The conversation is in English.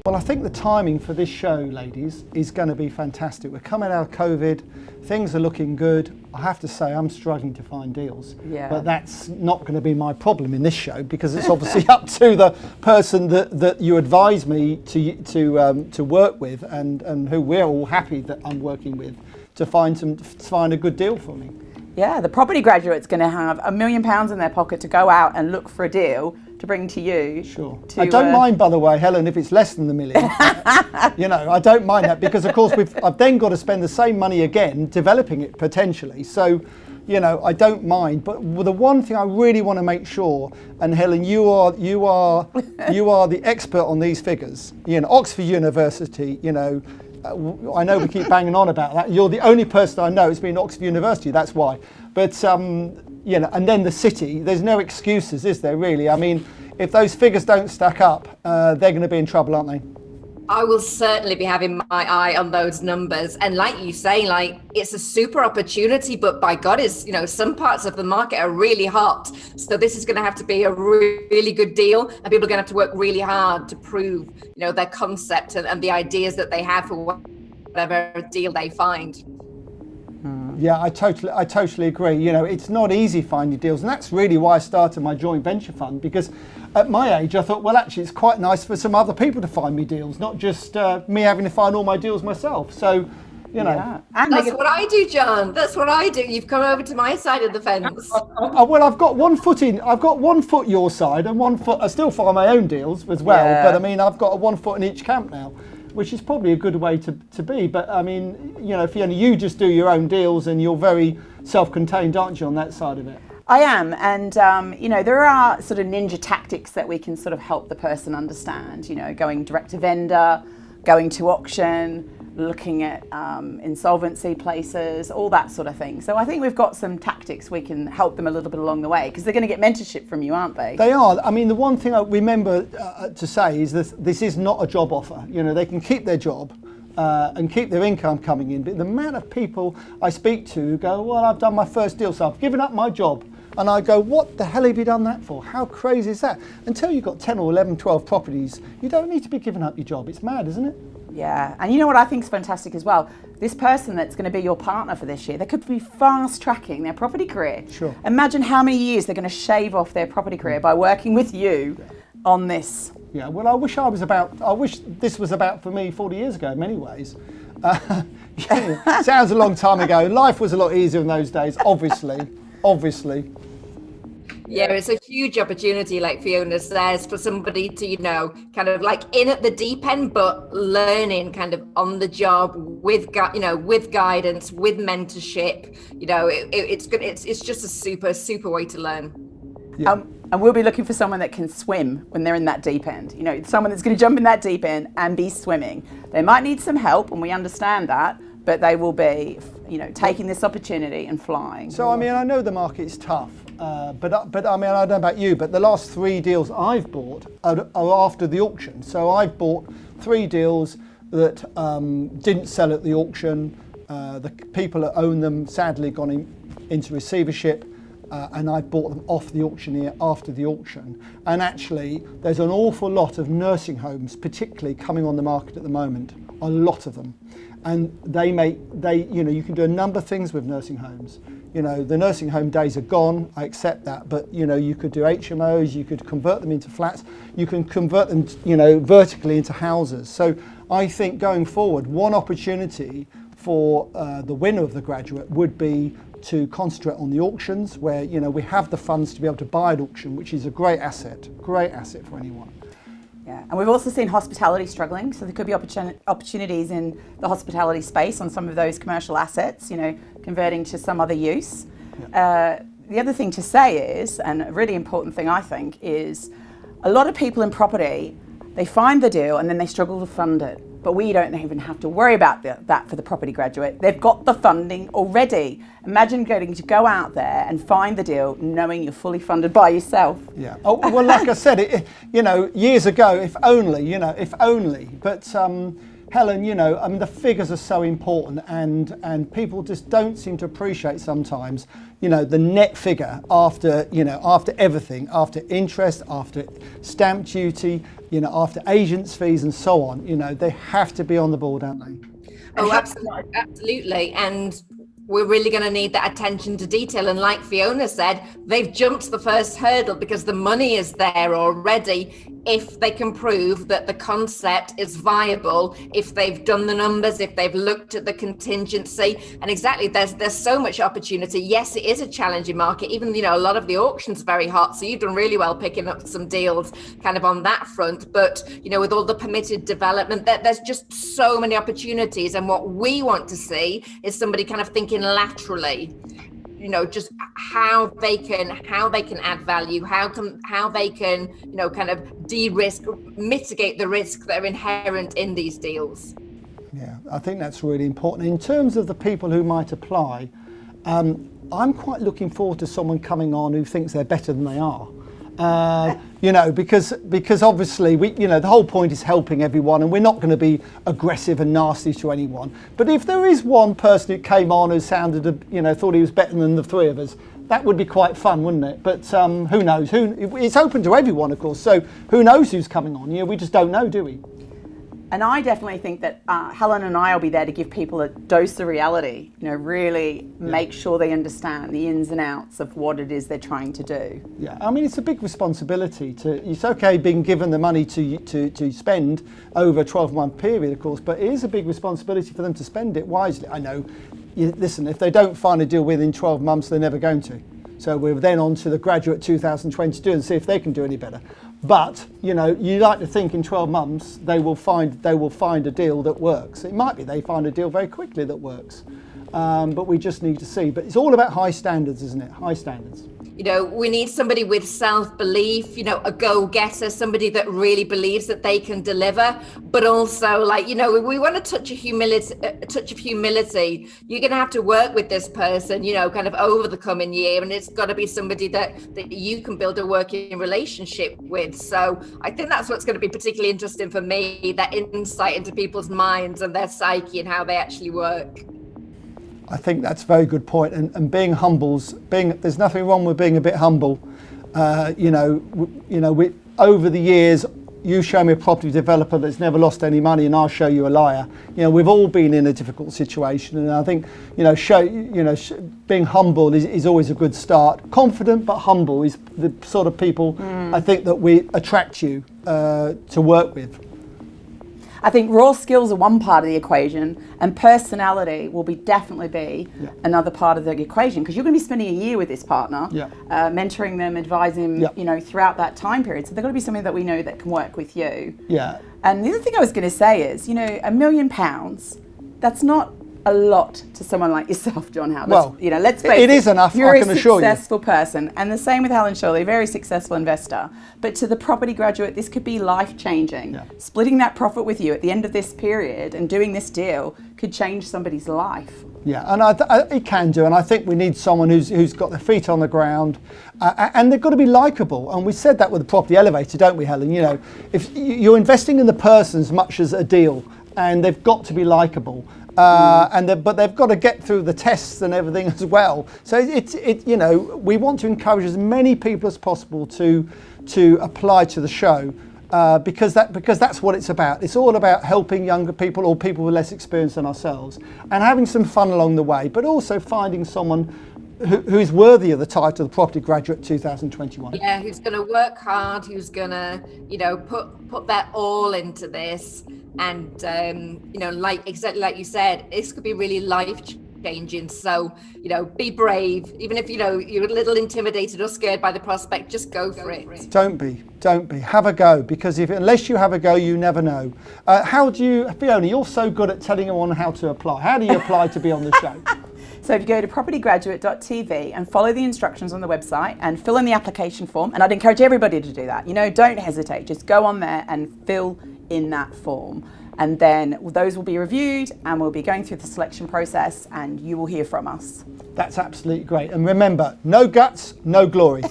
Well, I think the timing for this show, ladies, is going to be fantastic. We're coming out of COVID, things are looking good. I have to say I'm struggling to find deals, but that's not going to be my problem in this show, because it's obviously up to the person that you advise me to work with, and who we're all happy that I'm working with, to find a good deal for me. Yeah, the property graduate's going to have £1 million in their pocket to go out and look for a deal to bring to you. Sure. I don't mind, by the way, Helen, if it's less than the million. I don't mind that, because of course I've then got to spend the same money again developing it potentially. So, I don't mind. But the one thing I really want to make sure, and Helen, you are the expert on these figures. Oxford University. I know we keep banging on about that. You're the only person I know who's been at Oxford University. That's why. But and then the city. There's no excuses, is there? Really? I mean, if those figures don't stack up, they're going to be in trouble, aren't they? I will certainly be having my eye on those numbers. And like you say, it's a super opportunity, but by God, some parts of the market are really hot. So this is going to have to be a really good deal, and people are going to have to work really hard to prove, their concept and the ideas that they have for whatever deal they find. Yeah, I totally agree. It's not easy finding deals, and that's really why I started my joint venture fund, because at my age I thought, well, actually it's quite nice for some other people to find me deals, not just me having to find all my deals myself. So, Yeah. And that's what I do, John. That's what I do. You've come over to my side of the fence. Well, I've got 1 foot in. I've got 1 foot your side, and 1 foot. I still find my own deals as well. Yeah. But I mean, I've got 1 foot in each camp now, which is probably a good way to be. But I mean, Fiona, you just do your own deals, and you're very self-contained, aren't you, on that side of it? I am, and there are sort of ninja tactics that we can sort of help the person understand. Going direct to vendor, going to auction, looking at insolvency places, all that sort of thing. So I think we've got some tactics we can help them a little bit along the way, because they're going to get mentorship from you, aren't they? They are. I mean, the one thing I remember to say is that this is not a job offer. They can keep their job and keep their income coming in. But the amount of people I speak to who go, well, I've done my first deal, so I've given up my job. And I go, what the hell have you done that for? How crazy is that? Until you've got 10 or 11, 12 properties, you don't need to be giving up your job. It's mad, isn't it? Yeah, and you know what I think is fantastic as well? This person that's going to be your partner for this year, they could be fast tracking their property career. Sure. Imagine how many years they're going to shave off their property career by working with you on this. Yeah, well, I wish this was about for me 40 years ago in many ways. Sounds a long time ago. Life was a lot easier in those days, obviously. Yeah, it's a huge opportunity, like Fiona says, for somebody to, kind of like in at the deep end, but learning kind of on the job with guidance, with mentorship. It's just a super way to learn. Yeah. And we'll be looking for someone that can swim when they're in that deep end. Someone that's going to jump in that deep end and be swimming. They might need some help, and we understand that, but they will be, taking this opportunity and flying. So, I mean, I know the market is tough, but I mean, I don't know about you, but the last 3 deals I've bought are after the auction. So I've bought 3 deals that didn't sell at the auction. The people that own them sadly gone into receivership. And I bought them off the auctioneer after the auction. And actually, there's an awful lot of nursing homes, particularly coming on the market at the moment. A lot of them, and you can do a number of things with nursing homes. The nursing home days are gone. I accept that, but you could do HMOs. You could convert them into flats. You can convert them, vertically into houses. So I think going forward, one opportunity for the winner of the graduate would be to concentrate on the auctions, where we have the funds to be able to buy at auction, which is a great asset for anyone. Yeah, and we've also seen hospitality struggling, so there could be opportunities in the hospitality space on some of those commercial assets, converting to some other use. Yeah. The other thing to say is, and a really important thing I think, is a lot of people in property, they find the deal and then they struggle to fund it. But we don't even have to worry about that for the property graduate. They've got the funding already. Imagine getting to go out there and find the deal knowing you're fully funded by yourself. Yeah. Oh, well, like I said, years ago, if only. But Helen, you know, I mean, the figures are so important, and people just don't seem to appreciate sometimes, you know, the net figure after, you know, after everything, after interest, after stamp duty, you know, after agents' fees and so on. You know, they have to be on the board, don't they? Oh, absolutely. And we're really going to need that attention to detail. And like Fiona said, they've jumped the first hurdle because the money is there already. If they can prove that the concept is viable, if they've done the numbers, if they've looked at the contingency, and exactly, there's so much opportunity. Yes, it is a challenging market. Even, you know, a lot of the auctions are very hot. So you've done really well picking up some deals kind of on that front. But, you know, with all the permitted development, there's just so many opportunities. And what we want to see is somebody kind of thinking laterally, you know, just how they can add value, how they can, you know, kind of de-risk, mitigate the risk that are inherent in these deals. Yeah, I think that's really important. In terms of the people who might apply, I'm quite looking forward to someone coming on who thinks they're better than they are. You know, because obviously you know, the whole point is helping everyone, and we're not going to be aggressive and nasty to anyone. But if there is one person who came on who sounded, you know, thought he was better than the three of us, that would be quite fun, wouldn't it? But who knows? It's open to everyone, of course. So who knows who's coming on? You know, we just don't know, do we? And I definitely think that Helen and I will be there to give people a dose of reality, you know, really make sure they understand the ins and outs of what it is they're trying to do. Yeah, I mean, it's a big responsibility. It's okay being given the money to spend over a 12-month period, of course, but it is a big responsibility for them to spend it wisely. I know, listen, if they don't find a deal within 12 months, they're never going to. So we're then on to the graduate 2022 and see if they can do any better. But, you know, you like to think in 12 months they will find a deal that works. It might be they find a deal very quickly that works, but we just need to see. But it's all about high standards, isn't it? High standards. You know, we need somebody with self-belief, you know, a go-getter, somebody that really believes that they can deliver, but also, like, you know, we want a touch of humility. You're going to have to work with this person, you know, kind of over the coming year, and it's got to be somebody that you can build a working relationship with. So I think that's what's going to be particularly interesting for me, that insight into people's minds and their psyche and how they actually work. I think that's a very good point. And being there's nothing wrong with being a bit humble. We over the years, you show me a property developer that's never lost any money, and I'll show you a liar. You know, we've all been in a difficult situation, and I think, you know, being humble is always a good start. Confident but humble is the sort of people I think that we attract you to work with. I think raw skills are one part of the equation, and personality will definitely be another part of the equation, because you're going to be spending a year with this partner, mentoring them, advising them, you know, throughout that time period. So they've got to be something that we know that can work with you. Yeah. And the other thing I was going to say is, you know, £1 million, that's not a lot to someone like yourself, John Howard. Well, you know, let's face it is enough, you're I can assure you. You're a successful person, and the same with Helen Chorley, very successful investor. But to the property graduate, this could be life-changing. Yeah. Splitting that profit with you at the end of this period and doing this deal could change somebody's life. Yeah, and it can do, and I think we need someone who's got their feet on the ground, and they've got to be likable. And we said that with the property elevator, don't we, Helen? You know, if you're investing in the person as much as a deal, and they've got to be likable. But they've got to get through the tests and everything as well. So you know, we want to encourage as many people as possible to apply to the show, because that's what it's about. It's all about helping younger people or people with less experience than ourselves, and having some fun along the way, but also finding someone who is worthy of the title of Property Graduate 2021. Yeah, who's going to work hard, who's going to, you know, put their all into this. And, you know, exactly like you said, this could be really life-changing. So, you know, be brave. Even if, you know, you're a little intimidated or scared by the prospect, just go for it. Don't be. Have a go, because unless you have a go, you never know. Fiona, you're so good at telling everyone how to apply. How do you apply to be on the show? So if you go to propertygraduate.tv and follow the instructions on the website and fill in the application form, and I'd encourage everybody to do that, you know, don't hesitate, just go on there and fill in that form. And then those will be reviewed, and we'll be going through the selection process, and you will hear from us. That's absolutely great. And remember, no guts, no glory.